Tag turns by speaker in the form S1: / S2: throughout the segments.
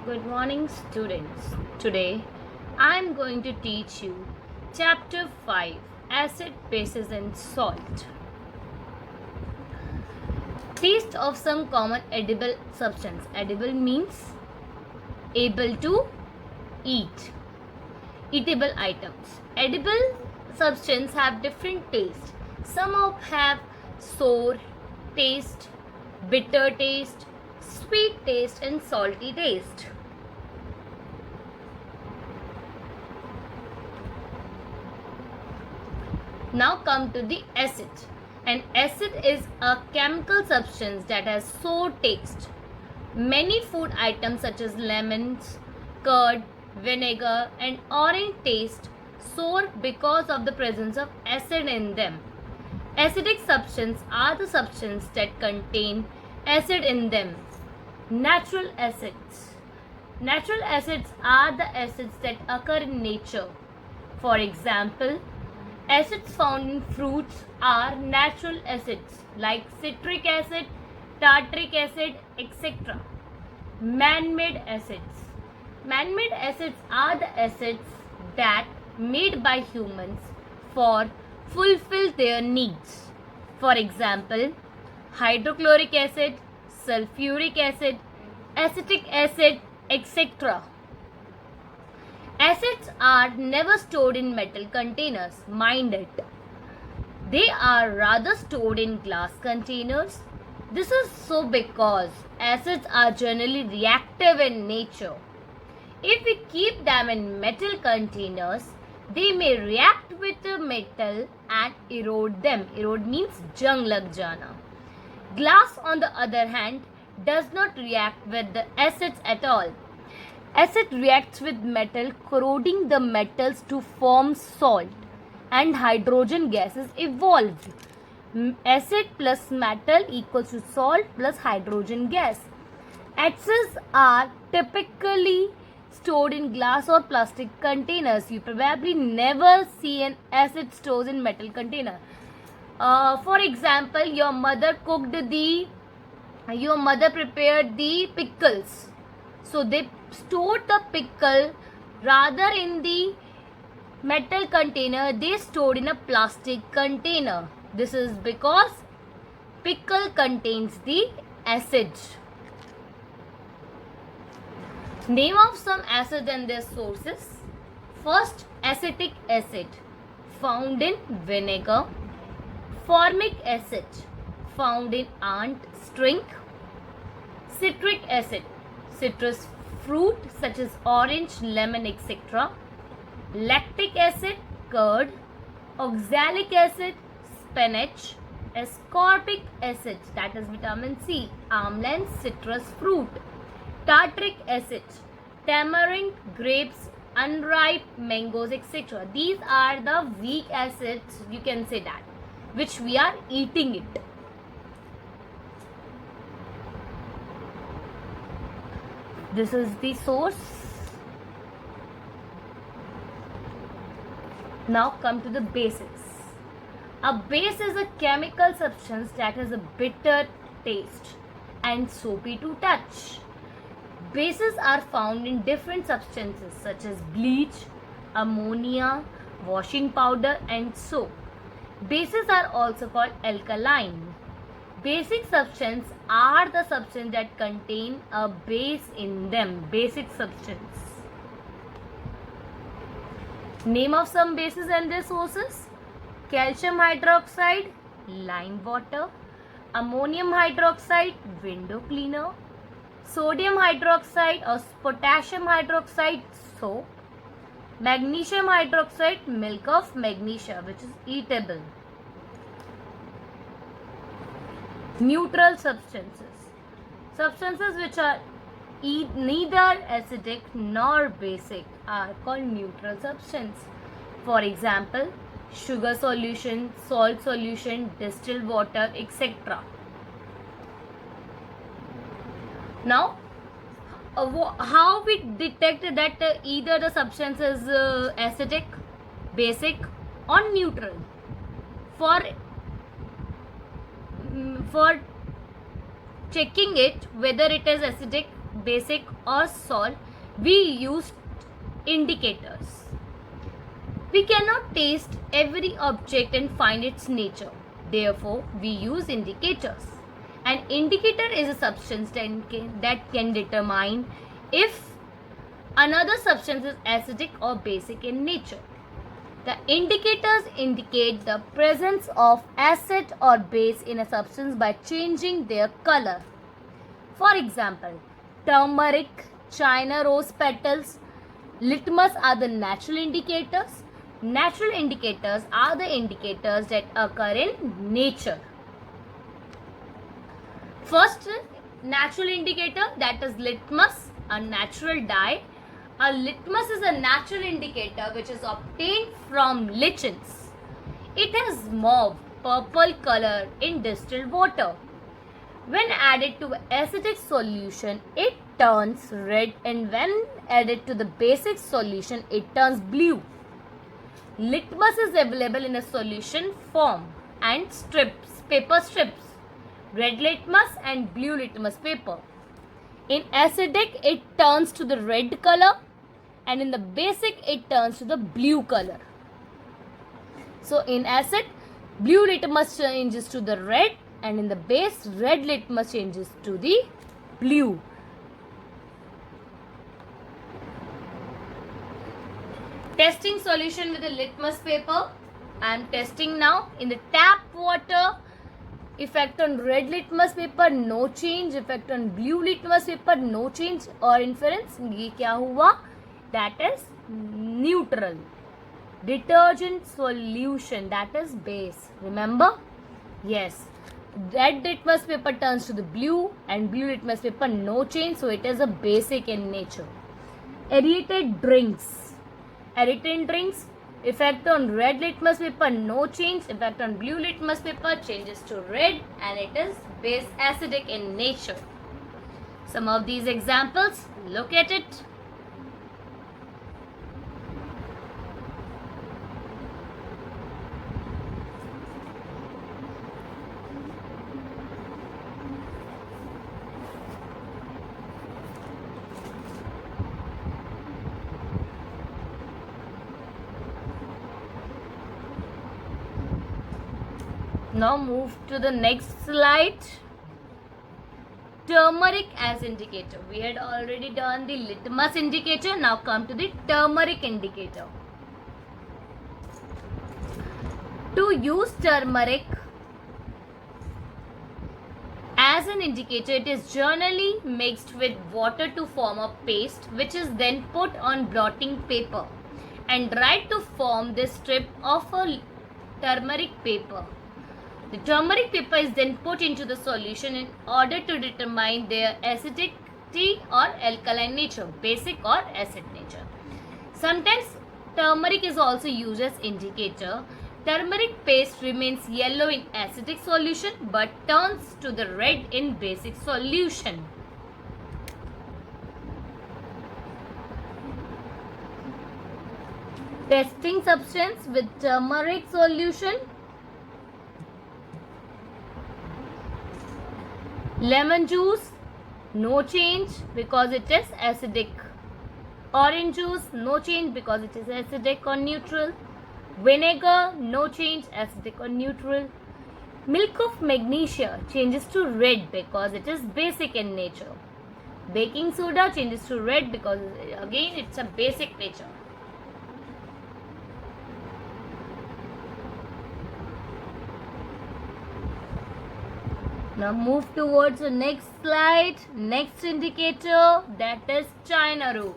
S1: Good morning, students. Today I am going to teach you Chapter 5 Acid, Bases, and Salt. Taste of some common edible substance. Edible means able to eat. Eatable items. Edible substances have different taste. Some have sour taste, bitter taste, sweet taste, and salty taste. Now come to the acid. An acid is a chemical substance that has sour taste. Many food items such as lemons, curd, vinegar and orange taste sour because of the presence of acid in them. Acidic substances are the substances that contain acid in them. Natural acids. Natural acids are the acids that occur in nature. For example, acids found in fruits are natural acids like citric acid, tartaric acid, etc. Man-made acids. Man-made acids are the acids that made by humans for fulfill their needs. For example, hydrochloric acid, sulfuric acid, acetic acid, etc. Acids are never stored in metal containers, mind it. They are rather stored in glass containers. This is so because acids are generally reactive in nature. If we keep them in metal containers, they may react with the metal and erode them. Erode means jung lag jana. Glass, on the other hand, does not react with the acids at all. Acid reacts with metal, corroding the metals to form salt, and hydrogen gas is evolved. Acid plus metal equals to salt plus hydrogen gas. Acids are typically stored in glass or plastic containers. You probably never see an acid stored in metal container. For example, your mother prepared the pickles. So they stored the pickle rather in the metal container, they stored in a plastic container. This is because pickle contains the acid. Name of some acid and their sources. First, acetic acid found in vinegar. Formic acid found in ant string. Citric acid, citrus fruit such as orange, lemon, etc. Lactic acid, curd. Oxalic acid, spinach. Ascorbic acid, that is vitamin C, almond, citrus fruit. Tartaric acid, tamarind, grapes, unripe mangoes, etc. These are the weak acids, you can say that, which we are eating it. This is the source. Now come to the bases. A base is a chemical substance that has a bitter taste and soapy to touch. Bases are found in different substances such as bleach, ammonia, washing powder and soap. Bases are also called alkaline. Basic substances are the substances that contain a base in them. Basic substance. Name of some bases and their sources. Calcium hydroxide, lime water. Ammonium hydroxide, window cleaner. Sodium hydroxide or potassium hydroxide, soap. Magnesium hydroxide, milk of magnesia, which is eatable. Neutral substances. Substances which are neither acidic nor basic are called neutral substance. For example, sugar solution, salt solution, distilled water, etc. Now, how we detect that either the substance is acidic, basic or neutral? For checking it whether it is acidic basic or salt, we use indicators. We cannot taste every object and find its nature. Therefore, we use indicators. An indicator is a substance that can determine if another substance is acidic or basic in nature. The indicators indicate the presence of acid or base in a substance by changing their color. For example, turmeric, China rose petals, litmus are the natural indicators. Natural indicators are the indicators that occur in nature. First natural indicator, that is litmus, a natural dye. A litmus is a natural indicator which is obtained from lichens. It has mauve, purple color in distilled water. When added to acidic solution, it turns red, and when added to the basic solution, it turns blue. Litmus is available in a solution form and paper strips, red litmus and blue litmus paper. In acidic, it turns to the red color, and in the basic, it turns to the blue color. So in acid, blue litmus changes to the red, and in the base, red litmus changes to the blue. Testing solution with a litmus paper. I am testing now. In the tap water, effect on red litmus paper, no change. Effect on blue litmus paper, no change or inference. ये क्या हुआ? That is neutral. Detergent solution, that is base. Remember? Yes. Red litmus paper turns to the blue, and blue litmus paper no change, so it is a basic in nature. Aerated drinks. Aerated drinks, effect on red litmus paper no change, effect on blue litmus paper changes to red, and it is base acidic in nature. Some of these examples, look at it. Now move to the next slide. Turmeric as indicator. We had already done the litmus indicator. Now come to the turmeric indicator. To use turmeric as an indicator, it is generally mixed with water to form a paste, which is then put on blotting paper and dried to form this strip of a turmeric paper. The turmeric paper is then put into the solution in order to determine their acidity or alkaline nature, basic or acid nature. Sometimes turmeric is also used as indicator. Turmeric paste remains yellow in acidic solution but turns to the red in basic solution. Testing substance with turmeric solution. Lemon juice, no change because it is acidic. Orange juice, no change because it is acidic or neutral. Vinegar, no change, acidic or neutral. Milk of magnesia changes to red because it is basic in nature. Baking soda changes to red because again it's a basic nature. Now move towards the next slide. Next indicator, that is China rose.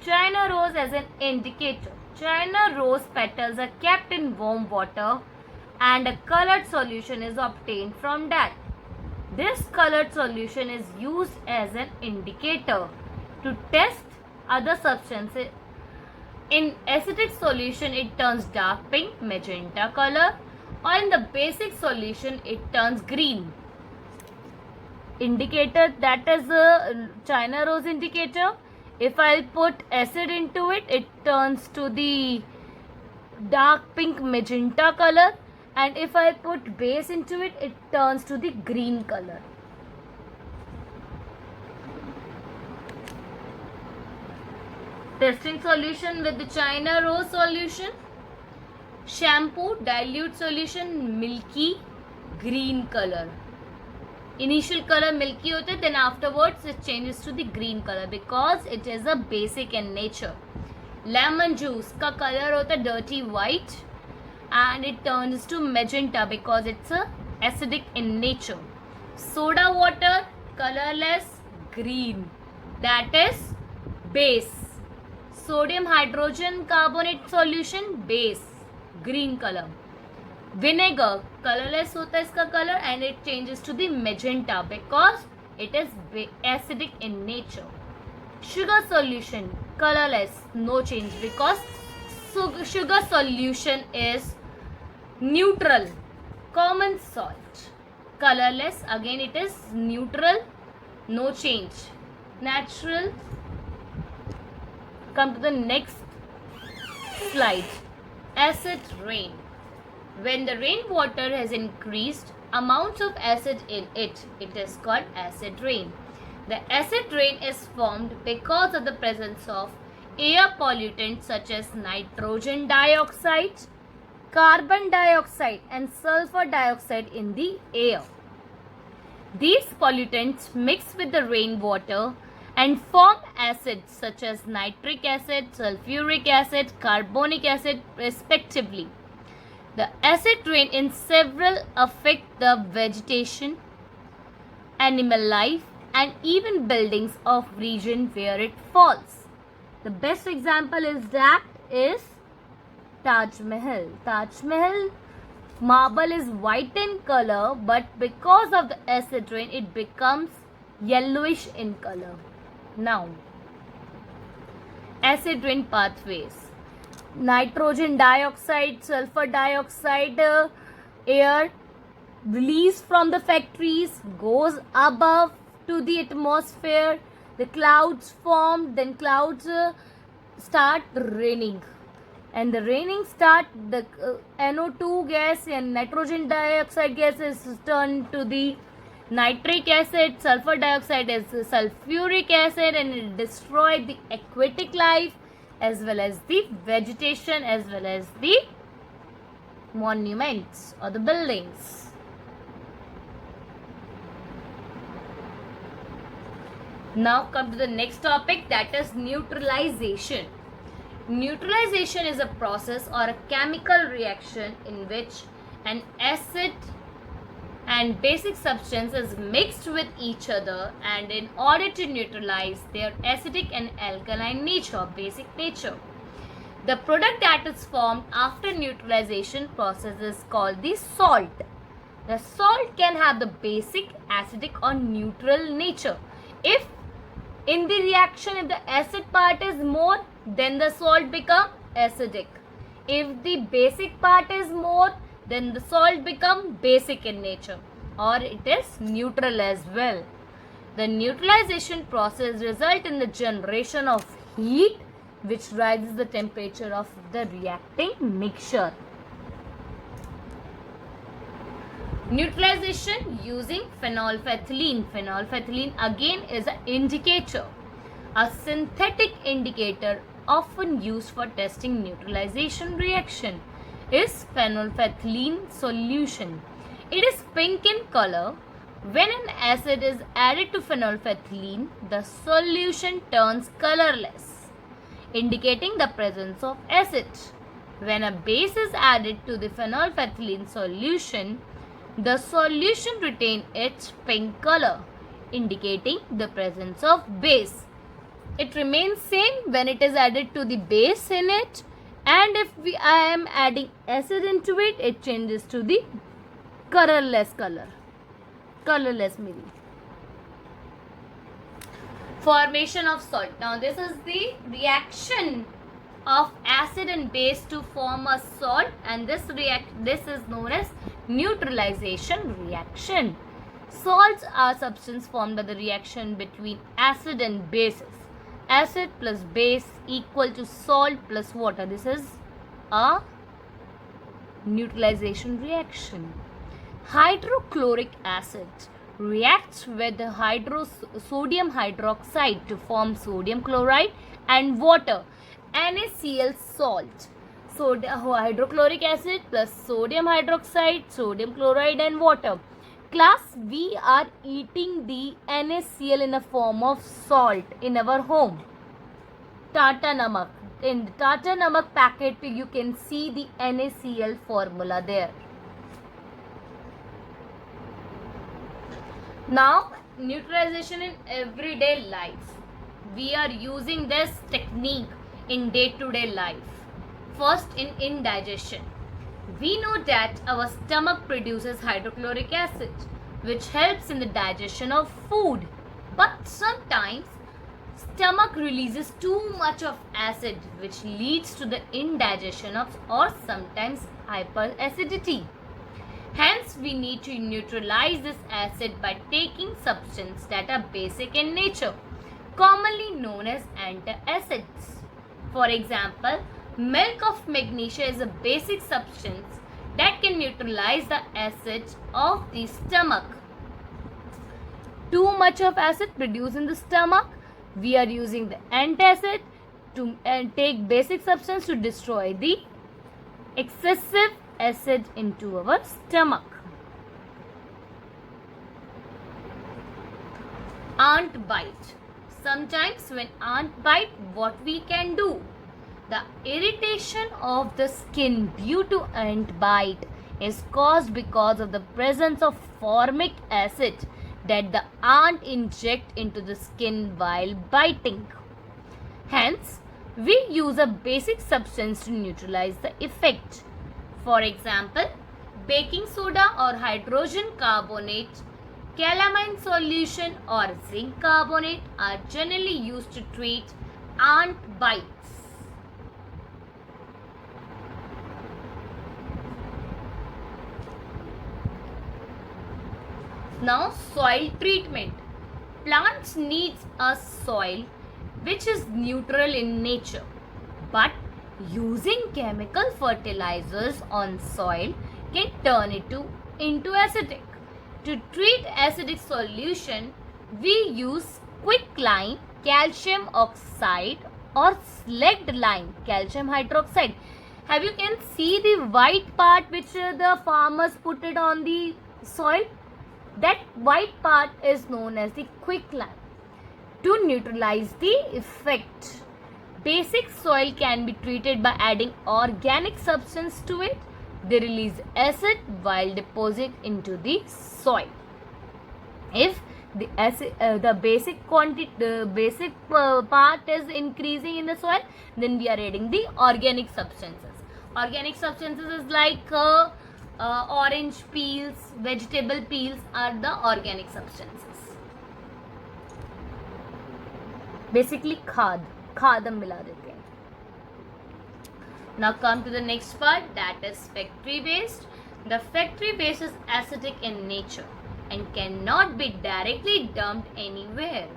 S1: China rose as an indicator. China rose petals are kept in warm water and a colored solution is obtained from that. This colored solution is used as an indicator to test other substances. In acidic solution, it turns dark pink, magenta color, or in the basic solution, it turns green. Indicator, that is a China rose indicator. If I put acid into it, it turns to the dark pink magenta color, and if I put base into it, it turns to the green color. Testing solution with the China rose solution. Shampoo dilute solution milky green color. Initial color milky होता है, then afterwards it changes to the green color because it is a basic in nature. Lemon juice का color होता है dirty white and it turns to magenta because it's a acidic in nature. Soda water colorless green, that is base. Sodium hydrogen carbonate solution base green color. Vinegar colorless होता है इसका color and it changes to the magenta because it is acidic in nature. Sugar solution colorless, no change because sugar solution is neutral. Common salt colorless, again it is neutral, no change. Natural. Come to the next slide. Acid rain. When the rainwater has increased amounts of acid in it, it is called acid rain. The acid rain is formed because of the presence of air pollutants such as nitrogen dioxide, carbon dioxide and sulfur dioxide in the air. These pollutants mix with the rainwater and form acids such as nitric acid, sulfuric acid, carbonic acid respectively. The acid rain in several affect the vegetation, animal life and even buildings of region where it falls. The best example is Taj Mahal. Taj Mahal marble is white in color, but because of the acid rain it becomes yellowish in color. Now, acid rain pathways. Nitrogen dioxide, sulfur dioxide air released from the factories goes above to the atmosphere. The clouds form, then clouds start raining. And the raining start, the NO2 gas and nitrogen dioxide gas is turned to the nitric acid, sulfur dioxide is sulfuric acid and it destroys the aquatic life as well as the vegetation as well as the monuments or the buildings. Now come to the next topic, that is neutralization. Neutralization is a process or a chemical reaction in which an acid and basic substance is mixed with each other and in order to neutralize their acidic and alkaline nature, basic nature. The product that is formed after neutralization process is called the salt. The salt can have the basic, acidic or neutral nature. If in the reaction if the acid part is more, then the salt become acidic. If the basic part is more, then the salt become basic in nature or it is neutral as well. The neutralization process result in the generation of heat which rises the temperature of the reacting mixture. Neutralization using phenolphthalein. Phenolphthalein again is an indicator, a synthetic indicator often used for testing neutralization reaction is phenolphthalein solution. It is pink in color. When an acid is added to phenolphthalein, the solution turns colorless, indicating the presence of acid. When a base is added to the phenolphthalein solution, the solution retains its pink color, indicating the presence of base. It remains same when it is added to the base in it, and if I am adding acid into it, it changes to the colorless color. Colorless maybe. Formation of salt. Now this is the reaction of acid and base to form a salt, and this is known as neutralization reaction. Salts are substances formed by the reaction between acid and bases. Acid plus base equal to salt plus water. This is a neutralization reaction. Hydrochloric acid reacts with sodium hydroxide to form sodium chloride and water, NaCl salt. So hydrochloric acid plus sodium hydroxide, sodium chloride and water. Class, we are eating the NaCl in a form of salt in our home. Tata Namak. In the Tata Namak packet, you can see the NaCl formula there. Now, neutralization in everyday life. We are using this technique in day-to-day life. First, in indigestion. We know that our stomach produces hydrochloric acid, which helps in the digestion of food. But sometimes, stomach releases too much of acid, which leads to the indigestion of or sometimes hyperacidity. Hence, we need to neutralize this acid by taking substances that are basic in nature, commonly known as antacids. For example, milk of magnesia is a basic substance that can neutralize the acid of the stomach. Too much of acid produced in the stomach, we are using the antacid to take basic substance to destroy the excessive acid into our stomach. Ant bite. Sometimes when ant bite, what we can do? The irritation of the skin due to ant bite is caused because of the presence of formic acid that the ant inject into the skin while biting. Hence, we use a basic substance to neutralize the effect. For example, baking soda or hydrogen carbonate, calamine solution or zinc carbonate are generally used to treat ant bites. Now, soil treatment. Plants need a soil which is neutral in nature, but using chemical fertilizers on soil can turn it into acidic. To treat acidic solution, we use quicklime, calcium oxide or slacked lime, calcium hydroxide. Have you can see the white part which the farmers put it on the soil? That white part is known as the quicklime. To neutralize the effect, basic soil can be treated by adding organic substance to it. They release acid while deposit into the soil. If the acid, the basic quantity, the basic part is increasing in the soil, then we are adding the organic substances. Organic substances is like orange peels, vegetable peels are the organic substances. Basically खाद हम मिला देते हैं. Now come to the next part, that is factory waste. The factory waste is acidic in nature and cannot be directly dumped anywhere.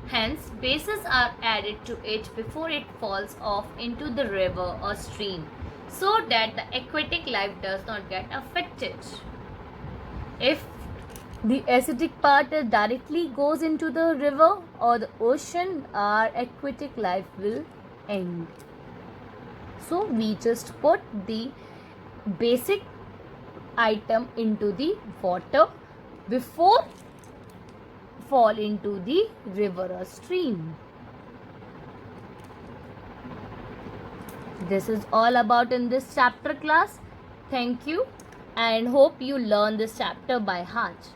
S1: Hence, bases are added to it before it falls off into the river or stream, so that the aquatic life does not get affected. If the acidic part directly goes into the river or the ocean, our aquatic life will end. So we just put the basic item into the water before fall into the river or stream. This is all about in this chapter class. Thank you and hope you learn this chapter by heart.